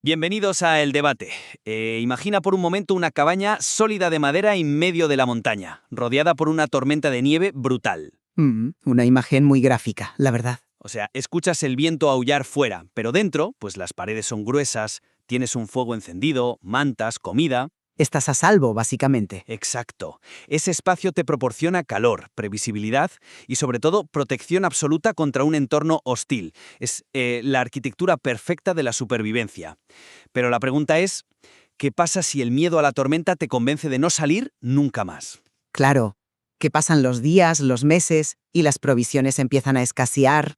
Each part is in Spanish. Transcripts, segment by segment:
Bienvenidos a El Debate. Imagina por un momento una cabaña sólida de madera en medio de la montaña, rodeada por una tormenta de nieve brutal. Una imagen muy gráfica, la verdad. O sea, escuchas el viento aullar fuera, pero dentro, pues las paredes son gruesas, tienes un fuego encendido, mantas, comida. Estás a salvo, básicamente. Exacto. Ese espacio te proporciona calor, previsibilidad y sobre todo protección absoluta contra un entorno hostil. Es la arquitectura perfecta de la supervivencia. Pero la pregunta es, ¿qué pasa si el miedo a la tormenta te convence de no salir nunca más? Claro, que pasan los días, los meses, y las provisiones empiezan a escasear.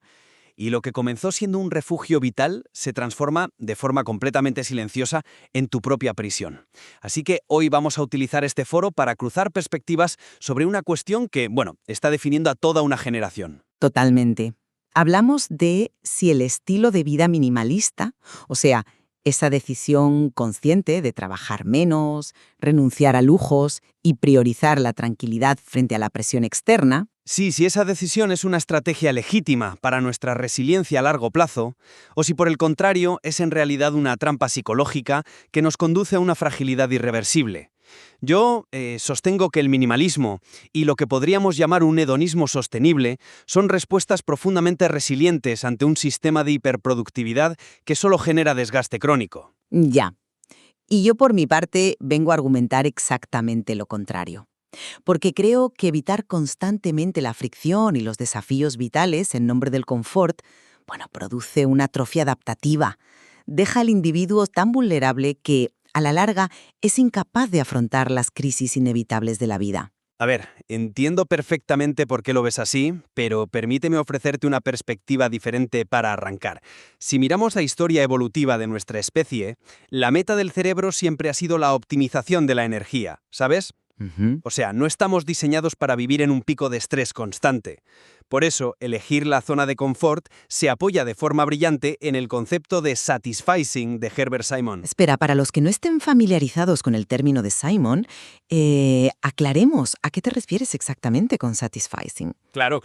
Y lo que comenzó siendo un refugio vital se transforma de forma completamente silenciosa en tu propia prisión. Así que hoy vamos a utilizar este foro para cruzar perspectivas sobre una cuestión que, está definiendo a toda una generación. Totalmente. Hablamos de si el estilo de vida minimalista, o sea, esa decisión consciente de trabajar menos, renunciar a lujos y priorizar la tranquilidad frente a la presión externa. Sí, si esa decisión es una estrategia legítima para nuestra resiliencia a largo plazo, o si por el contrario es en realidad una trampa psicológica que nos conduce a una fragilidad irreversible. Yo sostengo que el minimalismo y lo que podríamos llamar un hedonismo sostenible son respuestas profundamente resilientes ante un sistema de hiperproductividad que solo genera desgaste crónico. Ya. Y yo por mi parte vengo a argumentar exactamente lo contrario. Porque creo que evitar constantemente la fricción y los desafíos vitales en nombre del confort, produce una atrofia adaptativa. Deja al individuo tan vulnerable que, a la larga, es incapaz de afrontar las crisis inevitables de la vida. A ver, entiendo perfectamente por qué lo ves así, pero permíteme ofrecerte una perspectiva diferente para arrancar. Si miramos la historia evolutiva de nuestra especie, la meta del cerebro siempre ha sido la optimización de la energía, ¿sabes? O sea, no estamos diseñados para vivir en un pico de estrés constante. Por eso, elegir la zona de confort se apoya de forma brillante en el concepto de satisficing de Herbert Simon. Espera, para los que no estén familiarizados con el término de Simon, aclaremos a qué te refieres exactamente con satisficing. Claro.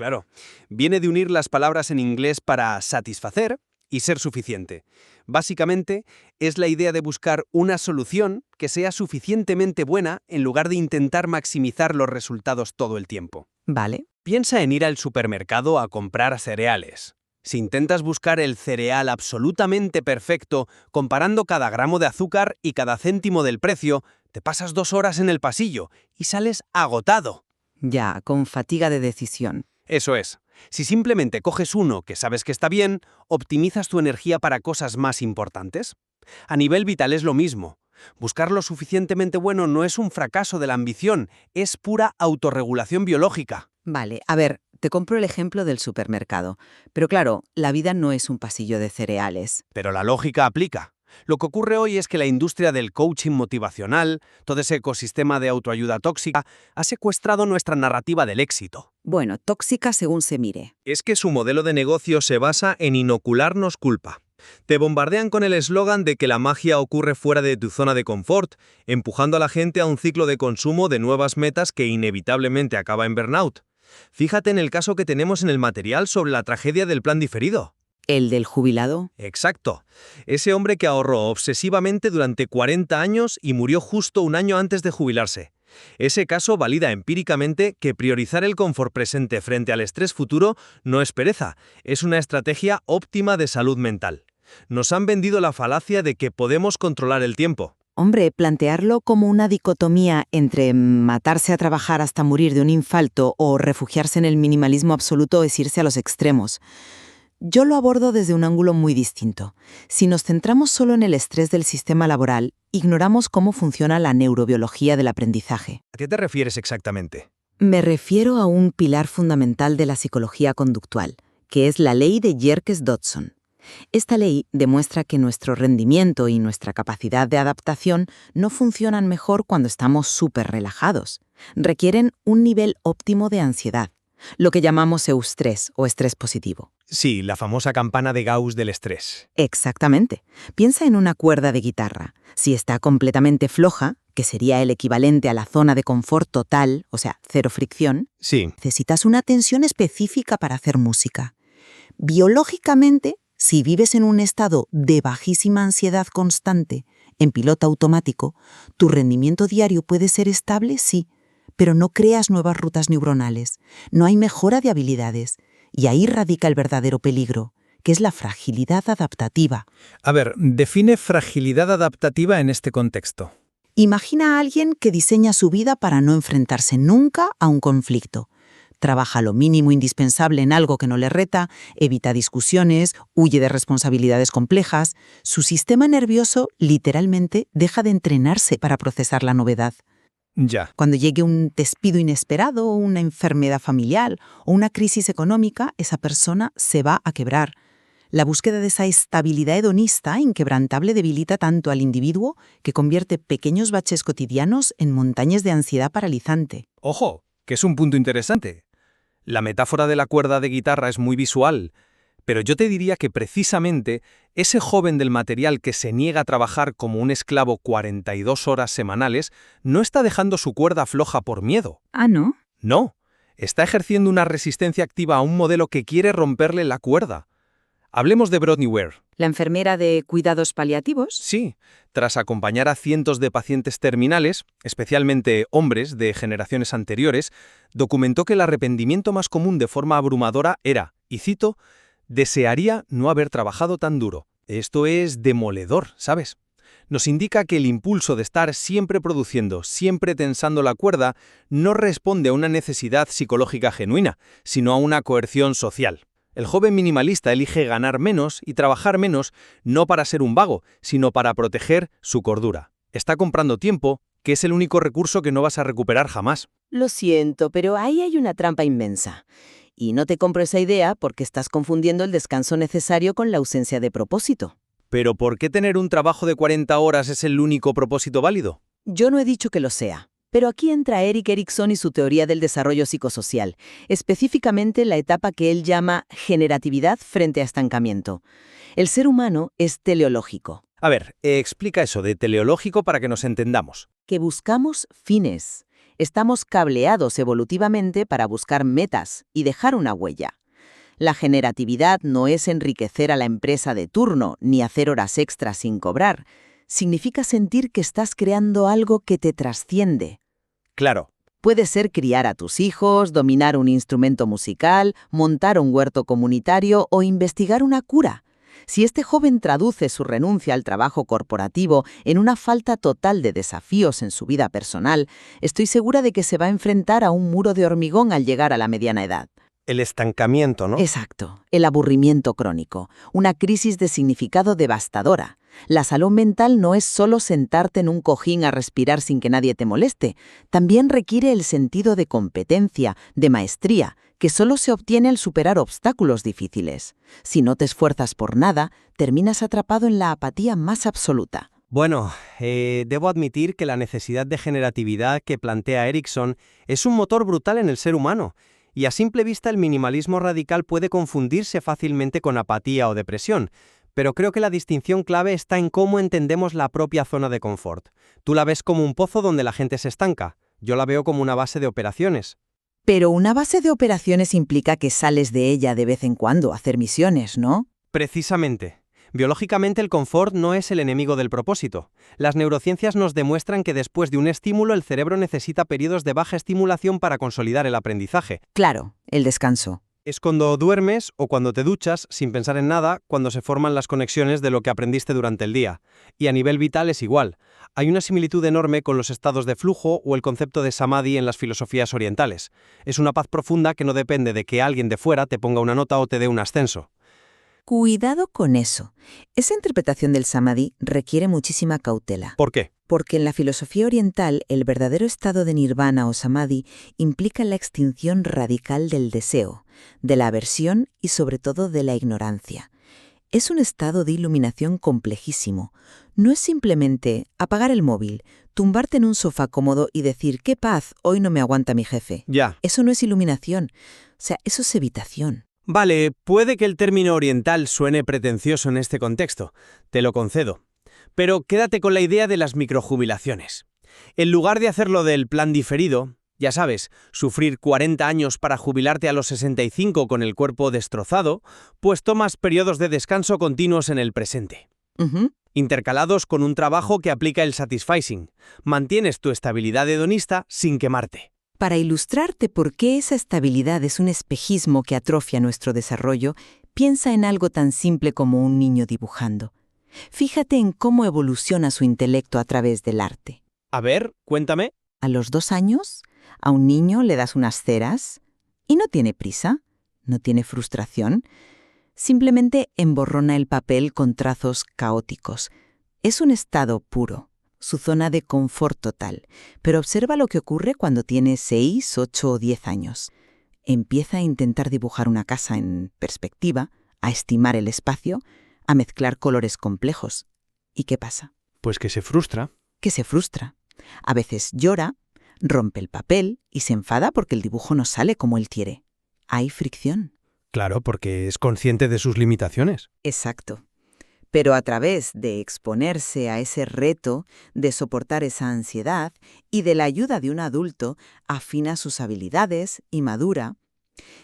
Viene de unir las palabras en inglés para satisfacer y ser suficiente. Básicamente, es la idea de buscar una solución que sea suficientemente buena en lugar de intentar maximizar los resultados todo el tiempo. Vale. Piensa en ir al supermercado a comprar cereales. Si intentas buscar el cereal absolutamente perfecto, comparando cada gramo de azúcar y cada céntimo del precio, te pasas 2 horas en el pasillo y sales agotado. Ya, con fatiga de decisión. Eso es. Si simplemente coges uno que sabes que está bien, optimizas tu energía para cosas más importantes. A nivel vital es lo mismo. Buscar lo suficientemente bueno no es un fracaso de la ambición, es pura autorregulación biológica. Vale, a ver, te compro el ejemplo del supermercado. Pero claro, la vida no es un pasillo de cereales. Pero la lógica aplica. Lo que ocurre hoy es que la industria del coaching motivacional, todo ese ecosistema de autoayuda tóxica, ha secuestrado nuestra narrativa del éxito. Bueno, tóxica según se mire. Es que su modelo de negocio se basa en inocularnos culpa. Te bombardean con el eslogan de que la magia ocurre fuera de tu zona de confort, empujando a la gente a un ciclo de consumo de nuevas metas que inevitablemente acaba en burnout. Fíjate en el caso que tenemos en el material sobre la tragedia del plan diferido. ¿El del jubilado? Exacto. Ese hombre que ahorró obsesivamente durante 40 años y murió justo un año antes de jubilarse. Ese caso valida empíricamente que priorizar el confort presente frente al estrés futuro no es pereza, es una estrategia óptima de salud mental. Nos han vendido la falacia de que podemos controlar el tiempo. Hombre, plantearlo como una dicotomía entre matarse a trabajar hasta morir de un infarto o refugiarse en el minimalismo absoluto es irse a los extremos. Yo lo abordo desde un ángulo muy distinto. Si nos centramos solo en el estrés del sistema laboral, ignoramos cómo funciona la neurobiología del aprendizaje. ¿A qué te refieres exactamente? Me refiero a un pilar fundamental de la psicología conductual, que es la ley de Yerkes-Dodson. Esta ley demuestra que nuestro rendimiento y nuestra capacidad de adaptación no funcionan mejor cuando estamos súper relajados. Requieren un nivel óptimo de ansiedad, lo que llamamos eustrés o estrés positivo. Sí, la famosa campana de Gauss del estrés. Exactamente. Piensa en una cuerda de guitarra. Si está completamente floja, que sería el equivalente a la zona de confort total, o sea, cero fricción, Sí. necesitas una tensión específica para hacer música. Biológicamente, Si vives en un estado de bajísima ansiedad constante, en piloto automático, tu rendimiento diario puede ser estable, sí, pero no creas nuevas rutas neuronales, no hay mejora de habilidades, y ahí radica el verdadero peligro, que es la fragilidad adaptativa. A ver, define fragilidad adaptativa en este contexto. Imagina a alguien que diseña su vida para no enfrentarse nunca a un conflicto. Trabaja lo mínimo indispensable en algo que no le reta, evita discusiones, huye de responsabilidades complejas. Su sistema nervioso literalmente deja de entrenarse para procesar la novedad. Ya. Cuando llegue un despido inesperado, una enfermedad familiar o una crisis económica, esa persona se va a quebrar. La búsqueda de esa estabilidad hedonista inquebrantable debilita tanto al individuo que convierte pequeños baches cotidianos en montañas de ansiedad paralizante. Ojo, que es un punto interesante. La metáfora de la cuerda de guitarra es muy visual, pero yo te diría que precisamente ese joven del material que se niega a trabajar como un esclavo 42 horas semanales no está dejando su cuerda floja por miedo. Ah, ¿no? No, está ejerciendo una resistencia activa a un modelo que quiere romperle la cuerda. Hablemos de Bronnie Ware. ¿La enfermera de cuidados paliativos? Sí, tras acompañar a cientos de pacientes terminales, especialmente hombres de generaciones anteriores, documentó que el arrepentimiento más común de forma abrumadora era, y cito, «desearía no haber trabajado tan duro». Esto es demoledor, ¿sabes? Nos indica que el impulso de estar siempre produciendo, siempre tensando la cuerda, no responde a una necesidad psicológica genuina, sino a una coerción social. El joven minimalista elige ganar menos y trabajar menos no para ser un vago, sino para proteger su cordura. Está comprando tiempo, que es el único recurso que no vas a recuperar jamás. Lo siento, pero ahí hay una trampa inmensa. Y no te compro esa idea porque estás confundiendo el descanso necesario con la ausencia de propósito. ¿Pero por qué tener un trabajo de 40 horas es el único propósito válido? Yo no he dicho que lo sea. Pero aquí entra Erik Erikson y su teoría del desarrollo psicosocial, específicamente la etapa que él llama generatividad frente a estancamiento. El ser humano es teleológico. A ver, explica eso de teleológico para que nos entendamos. Que buscamos fines. Estamos cableados evolutivamente para buscar metas y dejar una huella. La generatividad no es enriquecer a la empresa de turno ni hacer horas extras sin cobrar. Significa sentir que estás creando algo que te trasciende. Claro. Puede ser criar a tus hijos, dominar un instrumento musical, montar un huerto comunitario o investigar una cura. Si este joven traduce su renuncia al trabajo corporativo en una falta total de desafíos en su vida personal, estoy segura de que se va a enfrentar a un muro de hormigón al llegar a la mediana edad. El estancamiento, ¿no? Exacto, el aburrimiento crónico, una crisis de significado devastadora. La salud mental no es solo sentarte en un cojín a respirar sin que nadie te moleste, también requiere el sentido de competencia, de maestría, que solo se obtiene al superar obstáculos difíciles. Si no te esfuerzas por nada, terminas atrapado en la apatía más absoluta. Bueno, debo admitir que la necesidad de generatividad que plantea Erikson es un motor brutal en el ser humano. Y a simple vista el minimalismo radical puede confundirse fácilmente con apatía o depresión, pero creo que la distinción clave está en cómo entendemos la propia zona de confort. Tú la ves como un pozo donde la gente se estanca, yo la veo como una base de operaciones. Pero una base de operaciones implica que sales de ella de vez en cuando a hacer misiones, ¿no? Precisamente. Biológicamente el confort no es el enemigo del propósito. Las neurociencias nos demuestran que después de un estímulo el cerebro necesita periodos de baja estimulación para consolidar el aprendizaje. Claro, el descanso. Es cuando duermes o cuando te duchas sin pensar en nada cuando se forman las conexiones de lo que aprendiste durante el día. Y a nivel vital es igual. Hay una similitud enorme con los estados de flujo o el concepto de samadhi en las filosofías orientales. Es una paz profunda que no depende de que alguien de fuera te ponga una nota o te dé un ascenso. Cuidado con eso. Esa interpretación del samadhi requiere muchísima cautela. ¿Por qué? Porque en la filosofía oriental, el verdadero estado de nirvana o samadhi implica la extinción radical del deseo, de la aversión y sobre todo de la ignorancia. Es un estado de iluminación complejísimo. No es simplemente apagar el móvil, tumbarte en un sofá cómodo y decir «¡Qué paz! Hoy no me aguanta mi jefe». Ya. Eso no es iluminación. O sea, eso es evitación. Vale, puede que el término oriental suene pretencioso en este contexto, te lo concedo. Pero quédate con la idea de las microjubilaciones. En lugar de hacerlo del plan diferido, Ya sabes, sufrir 40 años para jubilarte a los 65 con el cuerpo destrozado, pues tomas periodos de descanso continuos en el presente, Ujú. intercalados con un trabajo que aplica el satisficing. Mantienes tu estabilidad hedonista sin quemarte. Para ilustrarte por qué esa estabilidad es un espejismo que atrofia nuestro desarrollo, piensa en algo tan simple como un niño dibujando. Fíjate en cómo evoluciona su intelecto a través del arte. A ver, cuéntame. A los 2 años, a un niño le das unas ceras y no tiene prisa, no tiene frustración, simplemente emborrona el papel con trazos caóticos. Es un estado puro, su zona de confort total. Pero observa lo que ocurre cuando tiene 6, 8 o 10 años. Empieza a intentar dibujar una casa en perspectiva, a estimar el espacio, a mezclar colores complejos. ¿Y qué pasa? Pues que se frustra. Que se frustra. A veces llora, rompe el papel y se enfada porque el dibujo no sale como él quiere. Hay fricción. Claro, porque es consciente de sus limitaciones. Exacto. Pero a través de exponerse a ese reto, de soportar esa ansiedad y de la ayuda de un adulto, afina sus habilidades y madura.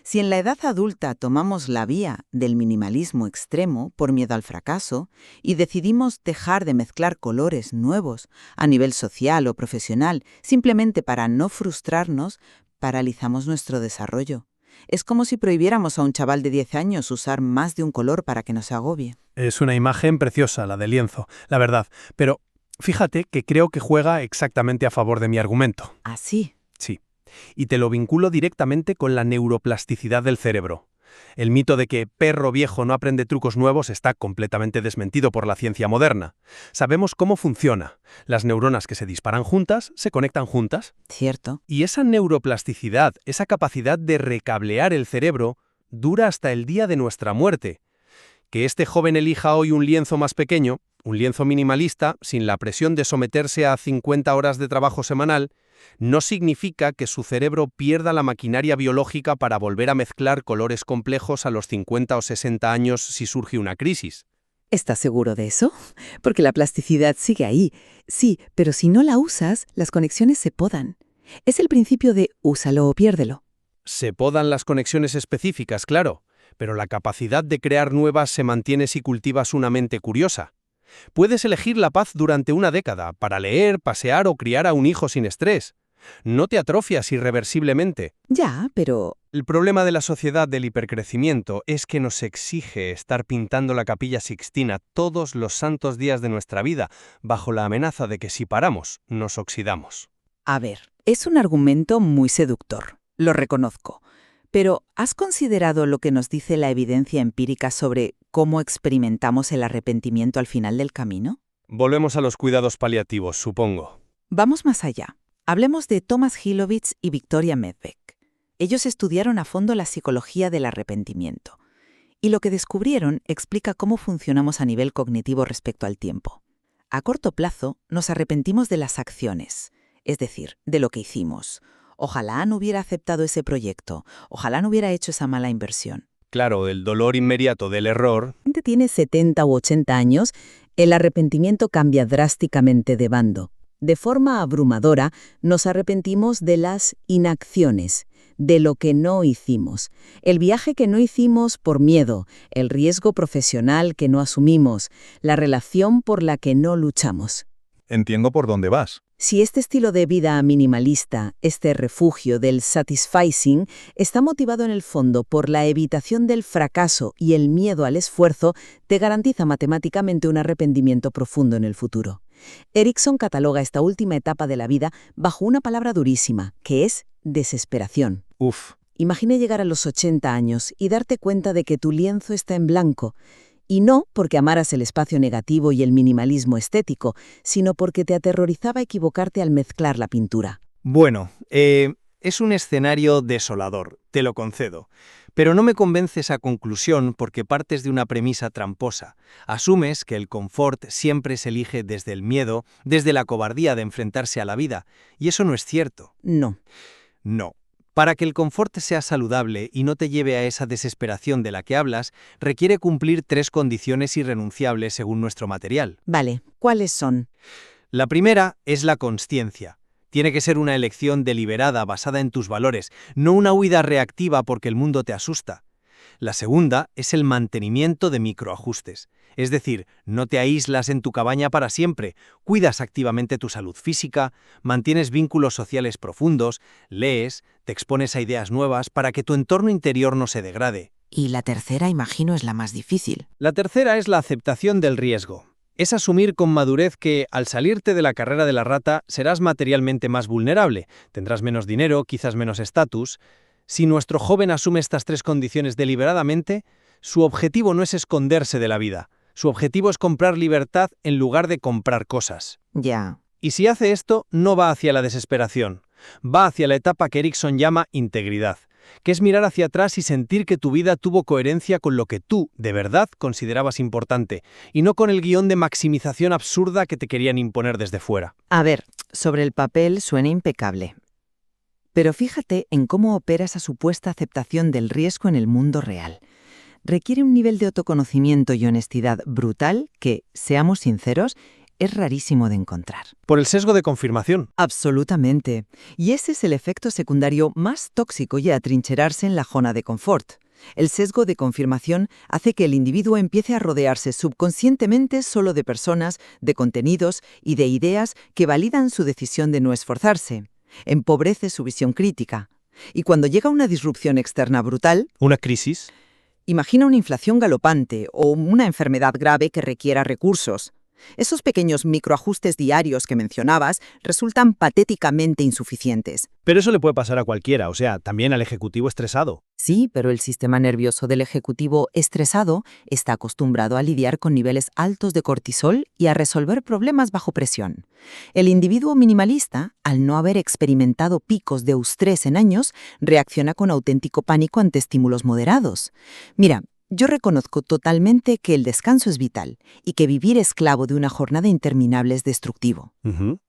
Si en la edad adulta tomamos la vía del minimalismo extremo por miedo al fracaso y decidimos dejar de mezclar colores nuevos a nivel social o profesional simplemente para no frustrarnos, paralizamos nuestro desarrollo. Es como si prohibiéramos a un chaval de 10 años usar más de un color para que no se agobie. Es una imagen preciosa, la del lienzo, la verdad. Pero fíjate que creo que juega exactamente a favor de mi argumento. Así. Sí. Y te lo vinculo directamente con la neuroplasticidad del cerebro. El mito de que perro viejo no aprende trucos nuevos está completamente desmentido por la ciencia moderna. Sabemos cómo funciona. Las neuronas que se disparan juntas se conectan juntas. Cierto. Y esa neuroplasticidad, esa capacidad de recablear el cerebro, dura hasta el día de nuestra muerte. Que este joven elija hoy un lienzo más pequeño, un lienzo minimalista, sin la presión de someterse a 50 horas de trabajo semanal, no significa que su cerebro pierda la maquinaria biológica para volver a mezclar colores complejos a los 50 o 60 años si surge una crisis. ¿Estás seguro de eso? Porque la plasticidad sigue ahí. Sí, pero si no la usas, las conexiones se podan. Es el principio de úsalo o piérdelo. Se podan las conexiones específicas, claro, pero la capacidad de crear nuevas se mantiene si cultivas una mente curiosa. Puedes elegir la paz durante una década para leer, pasear o criar a un hijo sin estrés. No te atrofias irreversiblemente. Ya, pero... El problema de la sociedad del hipercrecimiento es que nos exige estar pintando la Capilla Sixtina todos los santos días de nuestra vida, bajo la amenaza de que si paramos, nos oxidamos. A ver, es un argumento muy seductor, lo reconozco. Pero, ¿has considerado lo que nos dice la evidencia empírica sobre cómo experimentamos el arrepentimiento al final del camino? Volvemos a los cuidados paliativos, supongo. Vamos más allá. Hablemos de Thomas Hilovitz y Victoria Medbeck. Ellos estudiaron a fondo la psicología del arrepentimiento. Y lo que descubrieron explica cómo funcionamos a nivel cognitivo respecto al tiempo. A corto plazo, nos arrepentimos de las acciones, es decir, de lo que hicimos. Ojalá no hubiera aceptado ese proyecto, ojalá no hubiera hecho esa mala inversión. Claro, el dolor inmediato del error. Si tiene 70 u 80 años, el arrepentimiento cambia drásticamente de bando. De forma abrumadora, nos arrepentimos de las inacciones, de lo que no hicimos, el viaje que no hicimos por miedo, el riesgo profesional que no asumimos, la relación por la que no luchamos. Entiendo por dónde vas. Si este estilo de vida minimalista, este refugio del satisficing, está motivado en el fondo por la evitación del fracaso y el miedo al esfuerzo, te garantiza matemáticamente un arrepentimiento profundo en el futuro. Erickson cataloga esta última etapa de la vida bajo una palabra durísima, que es desesperación. Uf. Imagina llegar a los 80 años y darte cuenta de que tu lienzo está en blanco. Y no porque amaras el espacio negativo y el minimalismo estético, sino porque te aterrorizaba equivocarte al mezclar la pintura. Bueno, es un escenario desolador, te lo concedo. Pero no me convence esa conclusión porque partes de una premisa tramposa. Asumes que el confort siempre se elige desde el miedo, desde la cobardía de enfrentarse a la vida, y eso no es cierto. No. No. Para que el confort sea saludable y no te lleve a esa desesperación de la que hablas, requiere cumplir 3 condiciones irrenunciables según nuestro material. Vale, ¿cuáles son? La primera es la consciencia. Tiene que ser una elección deliberada basada en tus valores, no una huida reactiva porque el mundo te asusta. La segunda es el mantenimiento de microajustes. Es decir, no te aíslas en tu cabaña para siempre, cuidas activamente tu salud física, mantienes vínculos sociales profundos, lees, te expones a ideas nuevas para que tu entorno interior no se degrade. Y la tercera, imagino, es la más difícil. La tercera es la aceptación del riesgo. Es asumir con madurez que, al salirte de la carrera de la rata, serás materialmente más vulnerable, tendrás menos dinero, quizás menos estatus. Si nuestro joven asume estas tres condiciones deliberadamente, su objetivo no es esconderse de la vida. Su objetivo es comprar libertad en lugar de comprar cosas. Ya. Y si hace esto, no va hacia la desesperación. Va hacia la etapa que Erickson llama integridad, que es mirar hacia atrás y sentir que tu vida tuvo coherencia con lo que tú, de verdad, considerabas importante, y no con el guión de maximización absurda que te querían imponer desde fuera. A ver, sobre el papel suena impecable. Pero fíjate en cómo opera esa supuesta aceptación del riesgo en el mundo real. Requiere un nivel de autoconocimiento y honestidad brutal que, seamos sinceros, es rarísimo de encontrar. Por el sesgo de confirmación. Absolutamente. Y ese es el efecto secundario más tóxico y atrincherarse en la zona de confort. El sesgo de confirmación hace que el individuo empiece a rodearse subconscientemente solo de personas, de contenidos y de ideas que validan su decisión de no esforzarse. Empobrece su visión crítica. Y cuando llega una disrupción externa brutal, ¿Una crisis? imagina una inflación galopante o una enfermedad grave que requiera recursos. Esos pequeños microajustes diarios que mencionabas resultan patéticamente insuficientes. Pero eso le puede pasar a cualquiera, o sea, también al ejecutivo estresado. Sí, pero el sistema nervioso del ejecutivo estresado está acostumbrado a lidiar con niveles altos de cortisol y a resolver problemas bajo presión. El individuo minimalista, al no haber experimentado picos de eustrés en años, reacciona con auténtico pánico ante estímulos moderados. Mira, yo reconozco totalmente que el descanso es vital y que vivir esclavo de una jornada interminable es destructivo.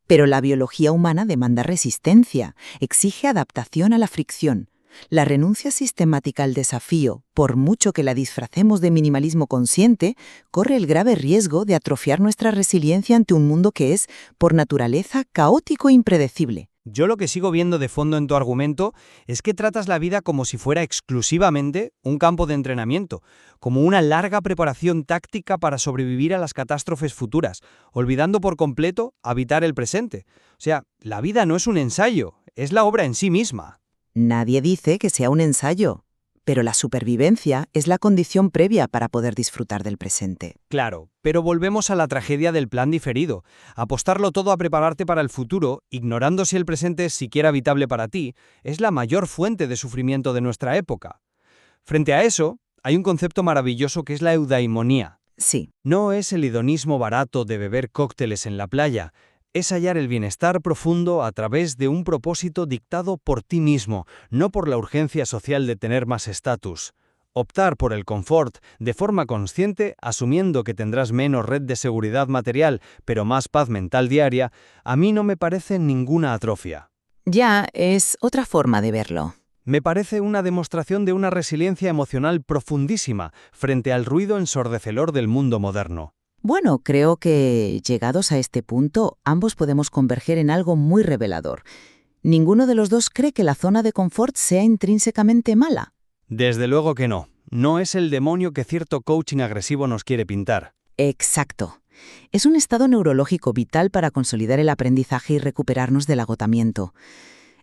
Pero la biología humana demanda resistencia, exige adaptación a la fricción. La renuncia sistemática al desafío, por mucho que la disfracemos de minimalismo consciente, corre el grave riesgo de atrofiar nuestra resiliencia ante un mundo que es, por naturaleza, caótico e impredecible. Yo lo que sigo viendo de fondo en tu argumento es que tratas la vida como si fuera exclusivamente un campo de entrenamiento, como una larga preparación táctica para sobrevivir a las catástrofes futuras, olvidando por completo habitar el presente. O sea, la vida no es un ensayo, es la obra en sí misma. Nadie dice que sea un ensayo, pero la supervivencia es la condición previa para poder disfrutar del presente. Claro, pero volvemos a la tragedia del plan diferido. Apostarlo todo a prepararte para el futuro, ignorando si el presente es siquiera habitable para ti, es la mayor fuente de sufrimiento de nuestra época. Frente a eso, hay un concepto maravilloso que es la eudaimonía. Sí. No es el hedonismo barato de beber cócteles en la playa, es hallar el bienestar profundo a través de un propósito dictado por ti mismo, no por la urgencia social de tener más estatus. Optar por el confort de forma consciente, asumiendo que tendrás menos red de seguridad material, pero más paz mental diaria, a mí no me parece ninguna atrofia. Ya es otra forma de verlo. Me parece una demostración de una resiliencia emocional profundísima frente al ruido ensordecedor del mundo moderno. Bueno, creo que, llegados a este punto, ambos podemos converger en algo muy revelador. Ninguno de los dos cree que la zona de confort sea intrínsecamente mala. Desde luego que no. No es el demonio que cierto coaching agresivo nos quiere pintar. Exacto. Es un estado neurológico vital para consolidar el aprendizaje y recuperarnos del agotamiento.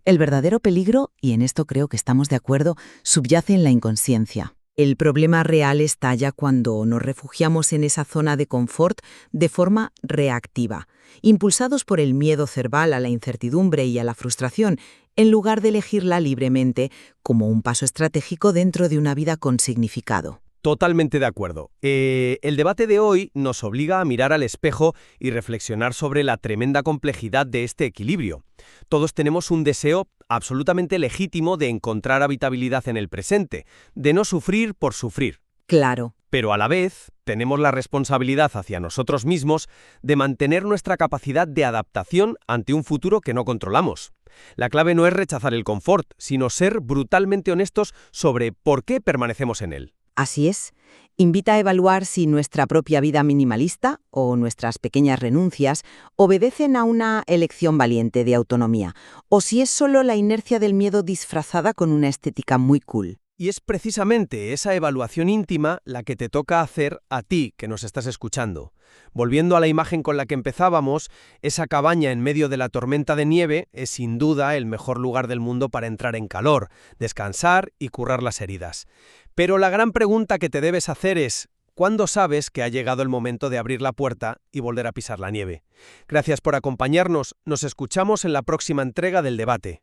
El verdadero peligro, y en esto creo que estamos de acuerdo, subyace en la inconsciencia. El problema real estalla cuando nos refugiamos en esa zona de confort de forma reactiva, impulsados por el miedo cerval a la incertidumbre y a la frustración, en lugar de elegirla libremente como un paso estratégico dentro de una vida con significado. Totalmente de acuerdo. El debate de hoy nos obliga a mirar al espejo y reflexionar sobre la tremenda complejidad de este equilibrio. Todos tenemos un deseo absolutamente legítimo de encontrar habitabilidad en el presente, de no sufrir por sufrir. Claro. Pero a la vez, tenemos la responsabilidad hacia nosotros mismos de mantener nuestra capacidad de adaptación ante un futuro que no controlamos. La clave no es rechazar el confort, sino ser brutalmente honestos sobre por qué permanecemos en él. Así es. Invita a evaluar si nuestra propia vida minimalista o nuestras pequeñas renuncias obedecen a una elección valiente de autonomía, o si es solo la inercia del miedo disfrazada con una estética muy cool. Y es precisamente esa evaluación íntima la que te toca hacer a ti que nos estás escuchando. Volviendo a la imagen con la que empezábamos, esa cabaña en medio de la tormenta de nieve es sin duda el mejor lugar del mundo para entrar en calor, descansar y curar las heridas. Pero la gran pregunta que te debes hacer es: ¿cuándo sabes que ha llegado el momento de abrir la puerta y volver a pisar la nieve? Gracias por acompañarnos, nos escuchamos en la próxima entrega del debate.